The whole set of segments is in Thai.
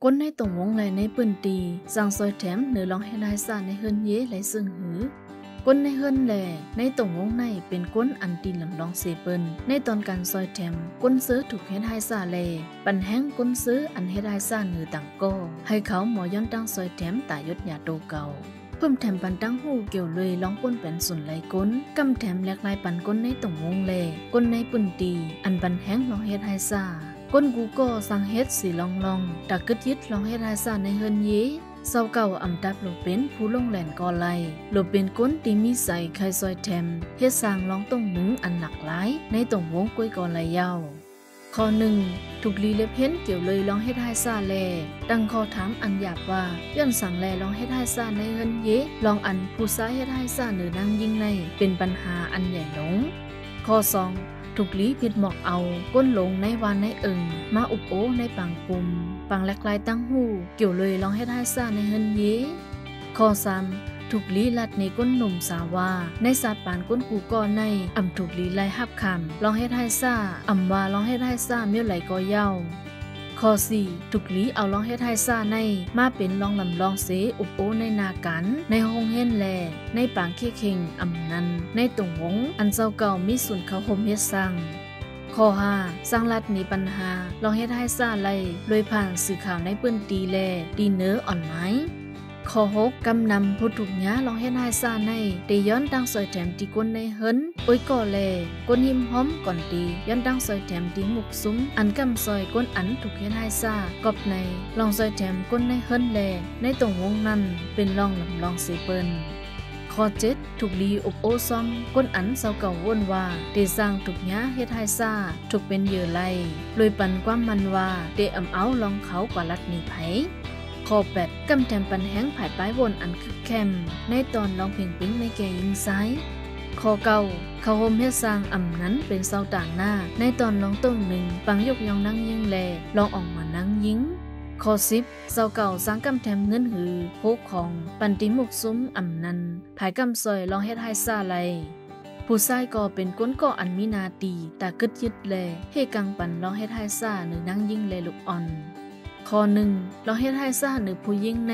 ก้นในตรงวงไหลในปืนตีสร้างซอยแถมเหนือลองให้ได้ซ่าในเฮิรนเย่ไหลซึ่งหือก้นในเฮิรนแหล่ในตรงวงในเป็นก้นอันตีนลำลองเซเปิลในตอนการซอยแถมก้นซื้อถูกเฮ็ดให้ซ่าแลปันแห้งก้นซื้ออันเฮ็ดให้ซ่าเหนือต่างก็ให้เขาหมอย้อนตั้งซอยแถมตายศยาโตเก่าเพิ่มแถมปันตั้งหูเกี่ยวเลยร้องป้นเป็นส่วนไหลก้นกำแถมแหลกลายปันก้นในตรงวงแลก้นในปืนตีอันปันแห้งลองเฮ็ดให้ซ่าก้นกูก็สั่งเฮ็ดสีลองตะกึดยึดลองเฮ็ดให้ซ่าในเฮิรนเย่เศร้าเก่าอำดับโลเป็นผู้ลงแหลนกอไลโลเป็นก้นตีมีใส่ไข่ซอยแถมเฮ็ดสร้างลองต้องหนึ่งอันหนักหลายในตรงวงกล้วยกอไลยาวข้อหนึ่งถูกลีเล็บเพ้นเกี่ยวเลยลองเฮ็ดให้ซ่าแลตั้งข้อถามอันหยาบว่าย้อนสั่งแลลองเฮ็ดให้ซ่าในเฮิรนเย่ลองอันผู้ซ้ายเฮ็ดให้ซ่าเหนือนางยิ่งในเป็นปัญหาอันใหญ่หลงข้อสองถูกลีผิดหมอกเอาก้นลงในวานในมาอุบโอในปังกุมปังแหลกลายตั้งหูเกี่ยวเลยลองให้ได้ซ่าในเฮิรนเย่ข้อสามถูกลีลัดในก้นหนุ่มสาวาในศาสตร์ปานก้นกูก่อในอำถูกลีไล่หับคำลองให้ได้ซ่าอำว่าลองให้ได้ซ่าเมี่ยวไหลก็เย้าข้อ4ถูกลีเอาลองเฮ็ดให้ซ่าในมาเป็นลองลำลองเสอุบโอในนากันในห้องเฮ็นแลในปางขี้เข่งอำนันในตรงวงอันเจ้าเก่ามีส่วนเขาห่มเฮ็ดสร้างข้อ5สร้างรัฐมีปัญหาลองเฮ็ดให้ซ่าไล่โดยผ่านสื่อข่าวในปื้นตีแลดีเนออ่อนไม้ข้อ6กำนำผู้ถูกย้าลองเฮ็ดให้ซ่าในเตย้อนตั้งซอยแถมตีก้นในเฮิรนโอ้ยก่อแลก้นหิมห้อมก่อนตีย้อนตั้งซอยแถมตีหมุกซุ้มอันกำซอยก้นอันถูกเฮ็ดให้ซ่ากอบในลองซอยแถมก้นในเฮิรนแลในตรงวงนั้นเป็นลองลำลองเซเปิลข้อ7ถูกลีอุบโอซอมก้นอันเศร้าเก่าวนว่าเตสร้างถูกย้าเฮ็ดให้ซ่าถูกเป็นเหยื่อไล่โดยปันความมันว่าเตอำเอาลองเขากว่ารัดมีไผข้อ8กำแถมปันแห้งผายป้ายวนอันคึกแคมในตอนลองเพ่งปิ้งในแก่ยิงซ้ายข้อ9เขาห่มเฮ็ดสร้างอำนั้นเป็นเศร้าต่างหน้าในตอนลองต้งหนึ่งปังยกยองนั่งยิงแลลองออกมานั่งยิงข้อ10เศร้าเก่าสร้างกำแถมเงินหือโคกของปันติมุกซุ้มอำนั้นผายกำซอยลองเฮ็ดให้ซ่าไลผู้ชายก็เป็นก้นก่ออันมีนาตีตากึดยึดแลเฮกังปันลองเฮ็ดให้ซ่าหรือนั่งยิงแลลูกอ่อนข้อ1ลองเฮ็ดให้ซ่าหรือผู้ยิ่งใน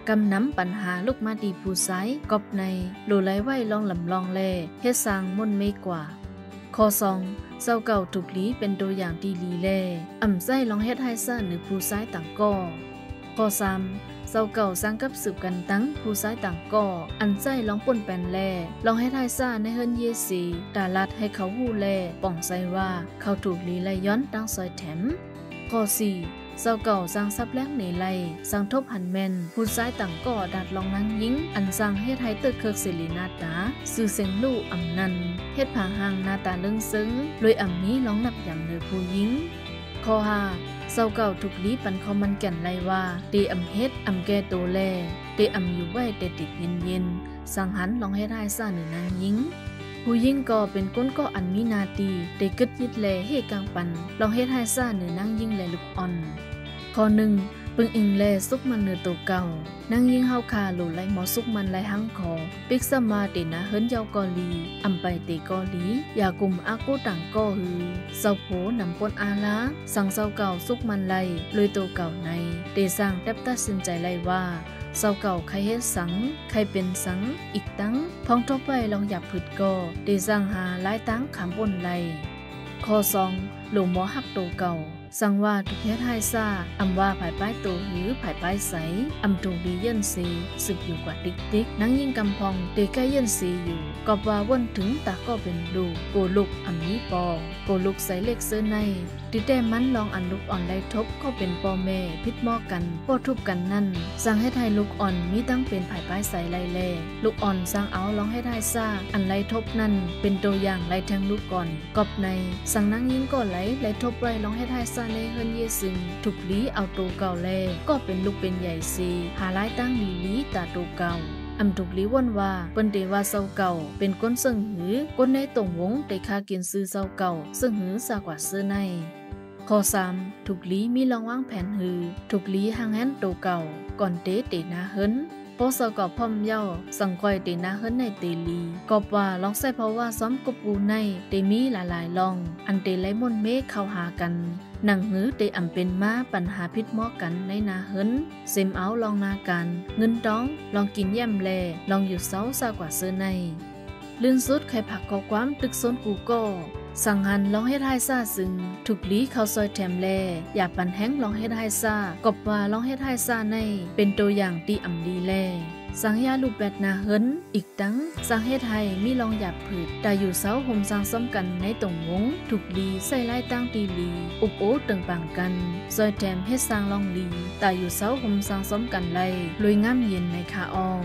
กำน้ำปัญหาลูกมาดีผู้ซ้ายกอบในโลไหลไว้ลองลำลองแลเฮ็ดสร้างมุ่นไม่กว่าข้อ2เจ้าเก่าถูกลีเป็นตัวอย่างดีลีแลอ่ำไส้ลองเฮ็ดให้ซ่าหรือผู้ซ้ายต่างก่อข้อ3เจ้าเก่าสร้างกับสืบกันตั้งผู้ซ้ายต่างก่ออันไส้ลองป่นแปนแลลองเฮ็ดให้ซ่าในเฮิรนเยสีตาลัดให้เขาหู้แลป่องไส้ว่าเขาถูกลีไลย้อนตั้งซอยแถมข้อ4เจ้าเก่าสร้างซับแลกในไลสร้างทบหันแมนผู้ซ้ายต่างก่อดัดลองนั้นยิงอันสร้างเฮ็ดให้ตึกเคิกศิรินาตาสื่อเสียงลู่อำนันเฮ็ดผางหางหน้าตาเลื่องซึ้งโดยอำนี้ลองนับอย่างเนือผู้ยิงข้อ5เจ้าเก่าถูกลีปันคอมันแก่นไลว่าเตอำเฮ็ดอำแก่โตแลเตอำอยู่ไว้แต่ติดเย็นสังหันลองให้ได้ซ่าหรือนางยิงผู้ยิ่งก็เป็นก้นก็อันมีนาตีได้กึดยึดแลเฮกังปันลองเฮ็ดให้ซ่าเหนือนั่งยิ่งแลลูกอ่อนข้อ1ปึงอิงแลสุกมันเนือตัวเก่านั่งยิ่งเฮาคาโหลไลหมอสุกมันไลหังคอปิกสมาเตนะเฮิรนเยากอลีอำไปเตกอลียากุมอากูต่างก็ฮือเซาโผนำปนอาลาสั่งเซาเก่าสุกมันไลเลยตัวเก่าในเตสร้างแทบตัดสินใจไลว่าเศร้าเก่าใครเฮ็ดสังใครเป็นสังอีกตั้งพ้องทบไปลองหยับผึดก่อได้สร้างหาหลายตั้งขามบนไหลข้อ2หลวงหมอหักโตเก่าสั่งว่าทุกเฮ็ดให้ซ่าอำว่าผายป้ายโตหือผายป้ายใสอำตรงดีเย็นสีสึกอยู่กว่าติ๊กนั่งยิงกำพองเตใกล้เย็นสีอยู่กอบว่าวนถึงตาก็เป็นดูโกลุกอำนี้ปอโกลุกใส่เล็กเสื้อในติแต่มันลองอันลูกอ่อนไล่ทบก็เป็นปอแม่พิษหม้อกันป้อทุบกันนั่นสั่งให้ไทยลูกอ่อนมีตั้งเป็นผายป้ายใสไล่แลลูกอ่อนสั่งเอาลองให้ไทยซ่าอันไล่ทบนั่นเป็นตัวอย่างไล่แทงลูกก่อนกอบในสั่งนั่งยิงก็ไล่ทบไว้ลองให้ไทยซ่าในเฮิรนเยซึงถูกลีเอาตัวเก่าแลก็เป็นลูกเป็นใหญ่สีหาไล่ตั้งลีตาตัวเก่าอำถูกลีว่นว่าเปิ้นเตว่าเศร้าเก่าเป็นก้นซึ่งหือก้นในตรงวงได้ค่ากินซื้อเศร้าเก่าซึ่งหือซากว่าซื้อในข้อ3ถูกลีมีลองวางแผนหือถูกลีหางแหนโตเก่าก่อนเตนาเฮิรน โปสกอพ่อมเย้าสังคอยเตนาเฮินในเตลีกอบว่าลองใส่เพราะว่าซ้อมกบอูในเตมีหลายๆลองอันเตไลมนเมฆเข้าหากันหนังหือเตอำเป็นมาปัญหาพิษหมอกันในนาเฮินเซมเอาลองนากันเงินดองลองกินย่ำแลลองอยู่เซาซากว่าเสื้อในลื่นสุดใครผักกอความตึกโซนกูก็สั่งหันลองให้ได้ซาซึ่งถูกลีเข้าซอยแถมแลอย่าปันแห้งลองให้ได้ซากบว่าลองให้ได้ซาในเป็นตัวอย่างตีอ่ำดีแลสังยาลูกแบดนาเฮินอีกตั้งสังเฮ็ดไทยมีลองหยาบผืดแต่อยู่เสาห่มสังซ้ำกันในตรงวงถูกลีใส่ไล่ตั้งตีลีอุบโอตึงปังกันซอยแถมเฮ็ดสร้างลองลีแต่อยู่เสาห่มสังซ้ำกันไล่ลุยงามเย็นในคาออง